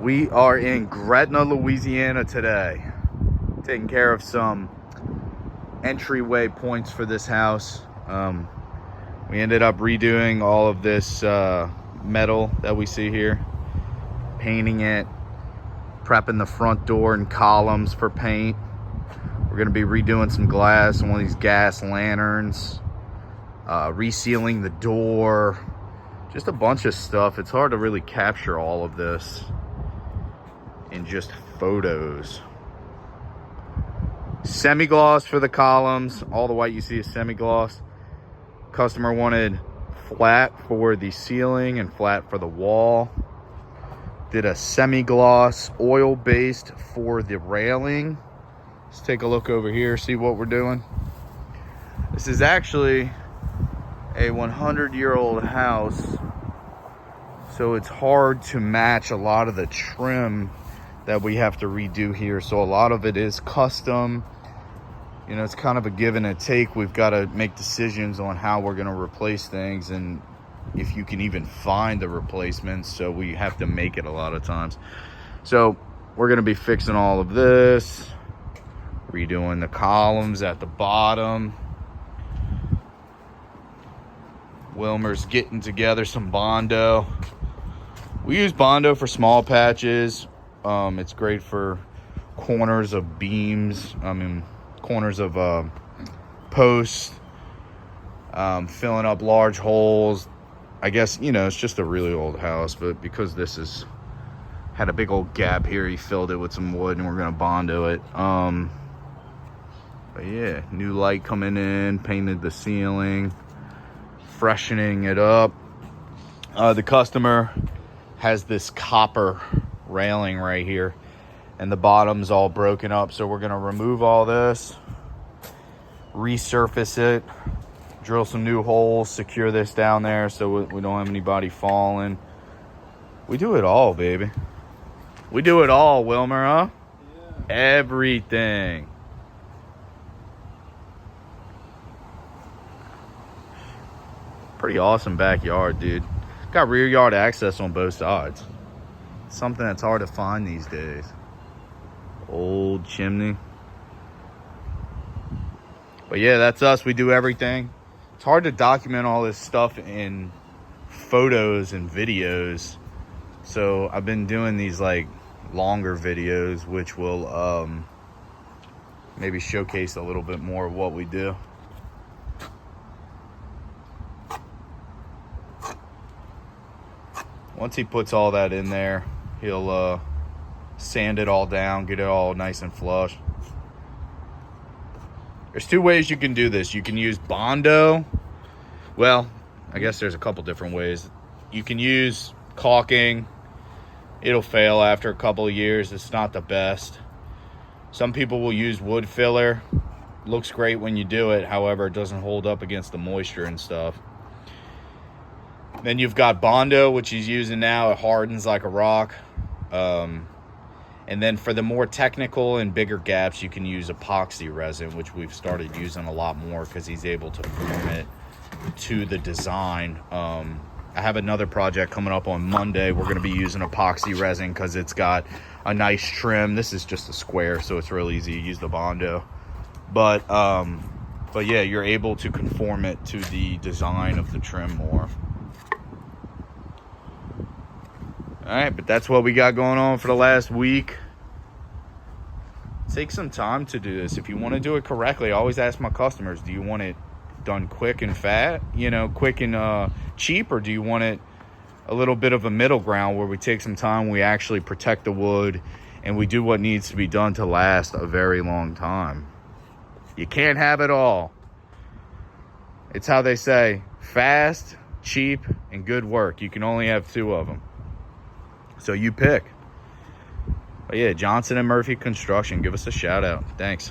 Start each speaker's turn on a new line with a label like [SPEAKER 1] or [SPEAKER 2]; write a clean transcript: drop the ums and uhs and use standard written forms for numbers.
[SPEAKER 1] We are in Gretna, Louisiana today, taking care of some entryway points for this house. We ended up redoing all of this metal that we see here, painting it, prepping the front door and columns for paint. We're going to be redoing some glass on one of these gas lanterns, resealing the door, just a bunch of stuff. It's hard to really capture all of this in just photos. Semi-gloss for the columns. All the white you see is semi-gloss. Customer wanted flat for the ceiling and flat for the wall. Did a semi-gloss oil-based for the railing. Let's take a look over here, see what we're doing. This is actually a 100-year-old house, so it's hard to match a lot of the trim that we have to redo here. So a lot of it is custom. You know, it's kind of a give and a take. We've got to make decisions on how we're going to replace things and if you can even find the replacements. So we have to make it a lot of times. So we're going to be fixing all of this, redoing the columns at the bottom. Wilmer's getting together some Bondo. We use Bondo for small patches. It's great for corners of beams. Corners of posts, filling up large holes. I guess, you know, it's just a really old house, but because this has had a big old gap here, he filled it with some wood and we're gonna Bondo it. But yeah, new light coming in, painted the ceiling, freshening it up. The customer has this copper railing right here and the bottom's all broken up, so we're gonna remove all this, resurface it, drill some new holes, secure this down there so we don't have anybody falling. We do it all, baby. We do it all, Wilmer, huh? Yeah. Everything. Pretty awesome backyard, dude. Got rear yard access on both sides. Something that's hard to find these days. Old chimney. But yeah, that's us. We do everything. It's hard to document all this stuff in photos and videos. So I've been doing these like longer videos, which will maybe showcase a little bit more of what we do. Once he puts all that in there, he'll sand it all down, get it all nice and flush. There's two ways you can do this. You can use Bondo. Well, I guess there's a couple different ways. You can use caulking. It'll fail after a couple of years. It's not the best. Some people will use wood filler. Looks great when you do it. However, it doesn't hold up against the moisture and stuff. Then you've got Bondo, which he's using now. It hardens like a rock. And then for the more technical and bigger gaps, you can use epoxy resin, which we've started using a lot more because he's able to form it to the design. I have another project coming up on Monday. We're going to be using epoxy resin because it's got a nice trim. This is just a square, so it's real easy to use the Bondo. But yeah, you're able to conform it to the design of the trim more. All right, but that's what we got going on for the last week. Take some time to do this. If you want to do it correctly, I always ask my customers, do you want it done quick and fat, you know, quick and cheap, or do you want it a little bit of a middle ground where we take some time, we actually protect the wood, and we do what needs to be done to last a very long time? You can't have it all. It's how they say, fast, cheap, and good work. You can only have two of them. So you pick. But yeah, Johnson and Murphy Construction. Give us a shout out. Thanks.